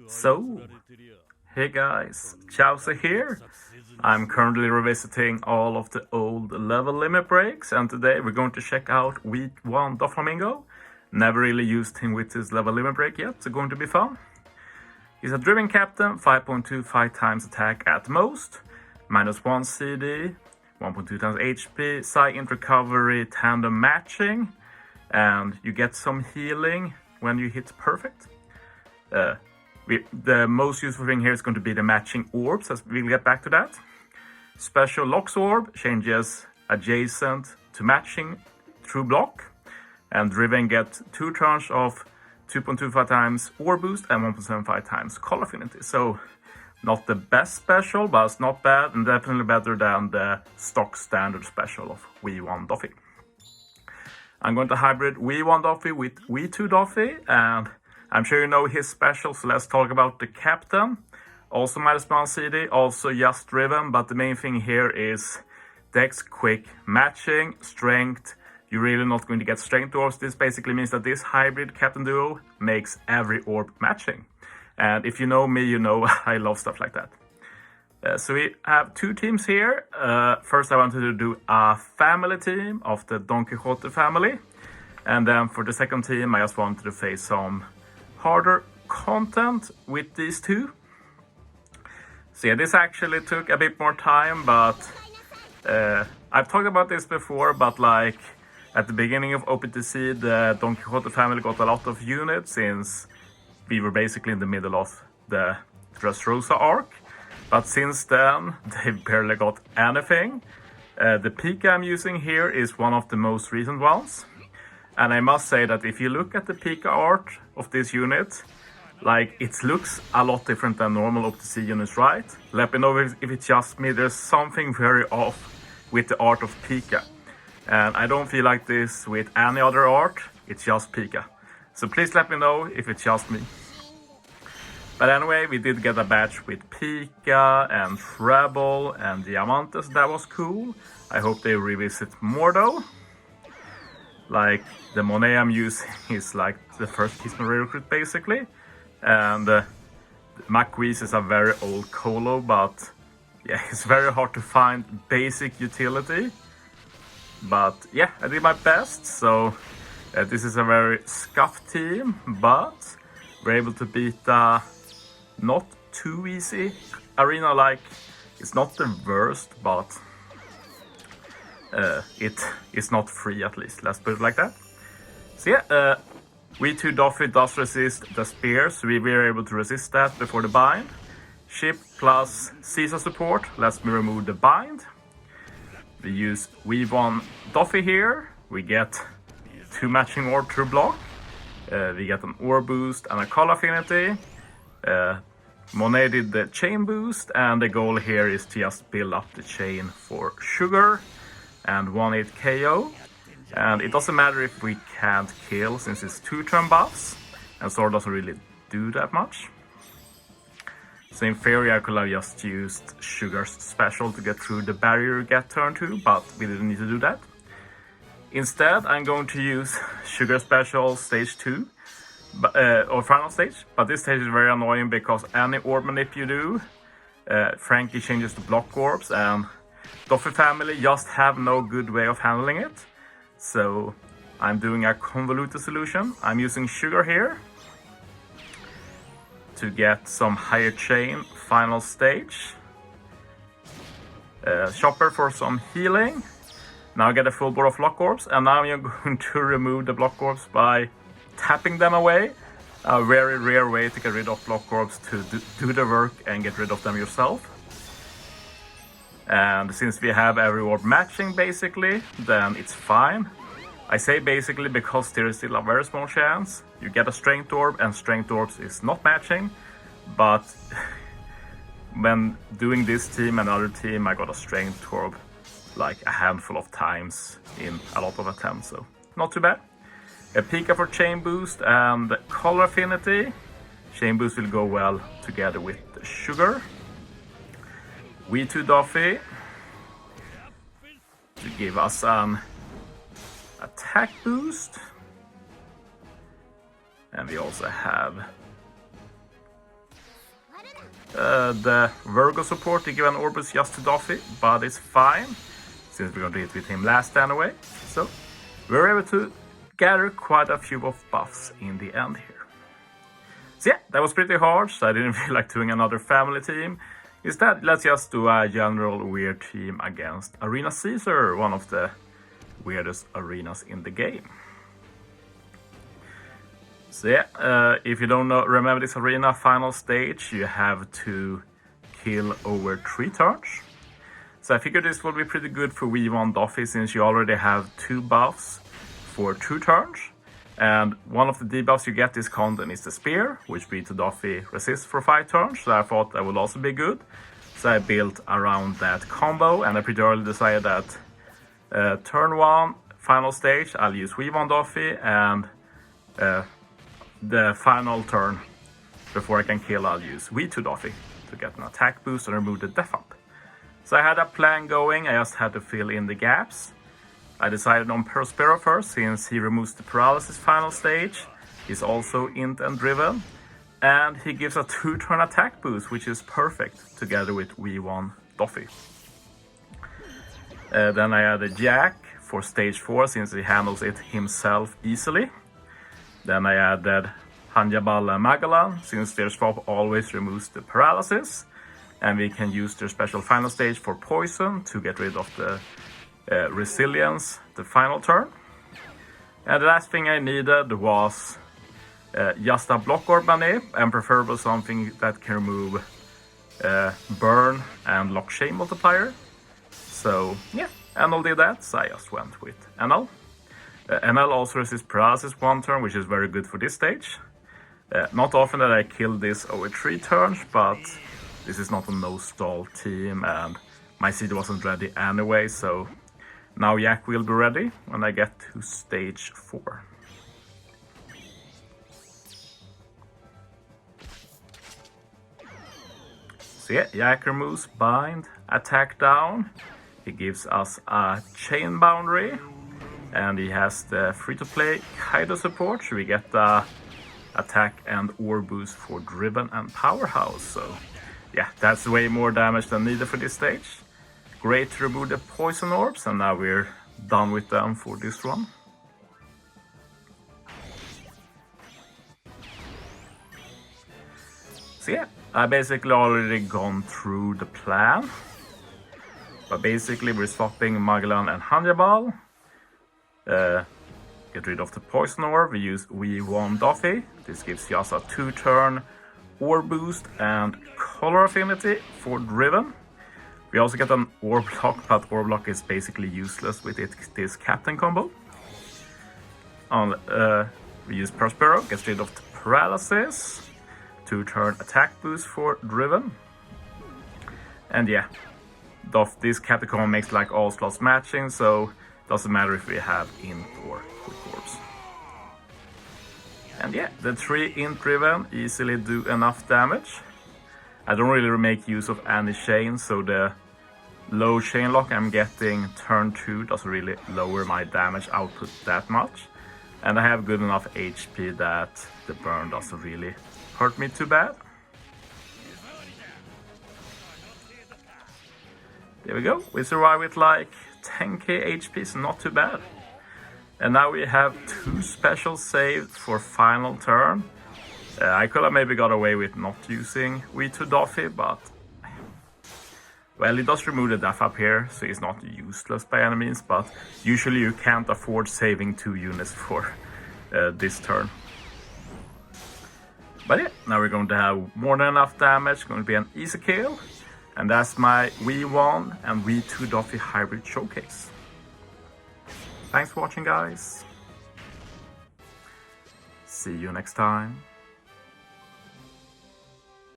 So, hey guys, Chauzu here. I'm currently revisiting all of the old level limit breaks, and today we're going to check out week 1 Doffy. Never really used him with his level limit break yet, so going to be fun. He's a driven captain, 5.25 times attack at most, -1 CD, 1.2 times HP, Psy-Int recovery, tandem matching, and you get some healing when you hit perfect. The most useful thing here is going to be the matching orbs, as we'll get back to that. Special Locks Orb changes adjacent to matching through block, and Driven get 2 turns of 2.25 times Orb boost and 1.75 times Call Affinity. So not the best special, but it's not bad, and definitely better than the stock standard special of V1 Doffy. I'm going to hybrid V1 Doffy with V2 Doffy, and I'm sure you know his special, so let's talk about the captain. Also -1 CD, also just driven, but the main thing here is Dex, quick, matching, strength. You're really not going to get strength orbs. This basically means that this hybrid captain duo makes every orb matching. And if you know me, you know I love stuff like that. So we have 2 teams here. First I wanted to do a family team of the Don Quixote family. And then for the second team, I just wanted to face some harder content with these 2. So yeah, this actually took a bit more time, but I've talked about this before, but like at the beginning of OPTC, the Don Quixote family got a lot of units since we were basically in the middle of the Dressrosa arc. But since then, they've barely got anything. The Pika I'm using here is one of the most recent ones. And I must say that if you look at the Pika art of this unit, like it looks a lot different than normal OPTC units, right? Let me know if it's just me. There's something very off with the art of Pika. And I don't feel like this with any other art, it's just Pika. So please let me know if it's just me. But anyway, we did get a batch with Pika and Treble and Diamantes. That was cool. I hope they revisit more though. Like the Monet I'm using is like the first Kismet recruit basically. And Macquise is a very old colo, but yeah, it's very hard to find basic utility. But yeah, I did my best. So this is a very scuffed team, but we're able to beat not too easy arena. Like it's not the worst, but it is not free, at least, let's put it like that. So yeah, V2 Doffy does resist the spear, so we were able to resist that before the bind. Ship plus Caesar support lets me remove the bind. We use V1 Doffy here. We get 2 matching orb through block. We get an orb boost and a call affinity. Monet did the chain boost, and the goal here is to just build up the chain for sugar and 1-8 KO. And it doesn't matter if we can't kill, since it's 2 turn buffs, and Sword doesn't really do that much. So in theory I could have just used Sugar's special to get through the barrier get turn 2, but we didn't need to do that. Instead I'm going to use Sugar special stage 2, or final stage, but this stage is very annoying because any orb manip you do, Franky changes to block orbs, and Doffy family just have no good way of handling it. So I'm doing a convoluted solution. I'm using Sugar here to get some higher chain final stage. Chopper for some healing. Now I get a full board of block orbs, and now I'm going to remove the block orbs by tapping them away. A very rare way to get rid of block orbs, to do the work and get rid of them yourself. And since we have every orb matching basically, then it's fine. I say basically because there is still a very small chance you get a strength orb and strength orbs is not matching. But when doing this team and other team, I got a strength orb like a handful of times in a lot of attempts, so not too bad. A Pika for chain boost and color affinity. Chain boost will go well together with the Sugar. V2 Doffy to give us an attack boost. And we also have the Virgo support to give an orb boost just to Doffy, but it's fine, since we're going to hit with him last anyway. So we're able to gather quite a few of buffs in the end here. So yeah, that was pretty hard, so I didn't feel like doing another family team. Instead, let's just do a general weird team against Arena Caesar, one of the weirdest arenas in the game. So yeah, if you don't remember this arena final stage, you have to kill over 3 turns. So I figured this will be pretty good for V1 Doffy, since you already have 2 buffs for 2 turns. And one of the debuffs you get this content is the spear, which V2 Doffy resists for 5 turns, so I thought that would also be good. So I built around that combo, and I pretty early decided that turn 1, final stage, I'll use V1 Doffy, and the final turn, before I can kill, I'll use V2 Doffy to get an attack boost and remove the death up. So I had a plan going, I just had to fill in the gaps. I decided on Prospero first, since he removes the paralysis final stage. He's also int and driven, and he gives a 2-turn attack boost, which is perfect together with V1 Doffy. Then I added Jack for stage 4, since he handles it himself easily. Then I added Hanjabal and Magellan, since their swap always removes the paralysis, and we can use their special final stage for poison to get rid of the resilience the final turn. And the last thing I needed was just a block orb money, and preferably something that can remove burn and lock chain multiplier. So yeah, NL did that, so I just went with NL. NL also resists paralysis 1 turn, which is very good for this stage. Not often that I kill this over 3 turns, but this is not a no stall team, and my seed wasn't ready anyway, so now Yak will be ready when I get to stage 4. So yeah, Yak removes bind, attack down. He gives us a chain boundary, and he has the free-to-play Kaido support, so we get the attack and orb boost for driven and powerhouse. So yeah, that's way more damage than needed for this stage. Great to remove the poison orbs, and now we're done with them for this one. So yeah, I basically already gone through the plan. But basically we're swapping Magellan and Hanjabal. Get rid of the poison orb, we use V1 Doffy. This gives us a 2-turn orb boost and color affinity for driven. We also get an orb block, but orb block is basically useless with this captain combo. We use Prospero, gets rid of the paralysis. 2-turn attack boost for driven. And yeah, this captain combo makes like all slots matching, so doesn't matter if we have int or quick orbs. And yeah, the 3 int driven easily do enough damage. I don't really make use of any chains, so the low chain lock I'm getting turn 2 doesn't really lower my damage output that much. And I have good enough HP that the burn doesn't really hurt me too bad. There we go, we survive with like 10k HP, so not too bad. And now we have 2 specials saved for final turn. I could have maybe got away with not using V2 Doffy, but well, it does remove the death up here, so it's not useless by any means, but usually you can't afford saving 2 units for this turn. But yeah, now we're going to have more than enough damage, going to be an easy kill. And that's my V1 and V2 Doffy hybrid showcase. Thanks for watching, guys. See you next time.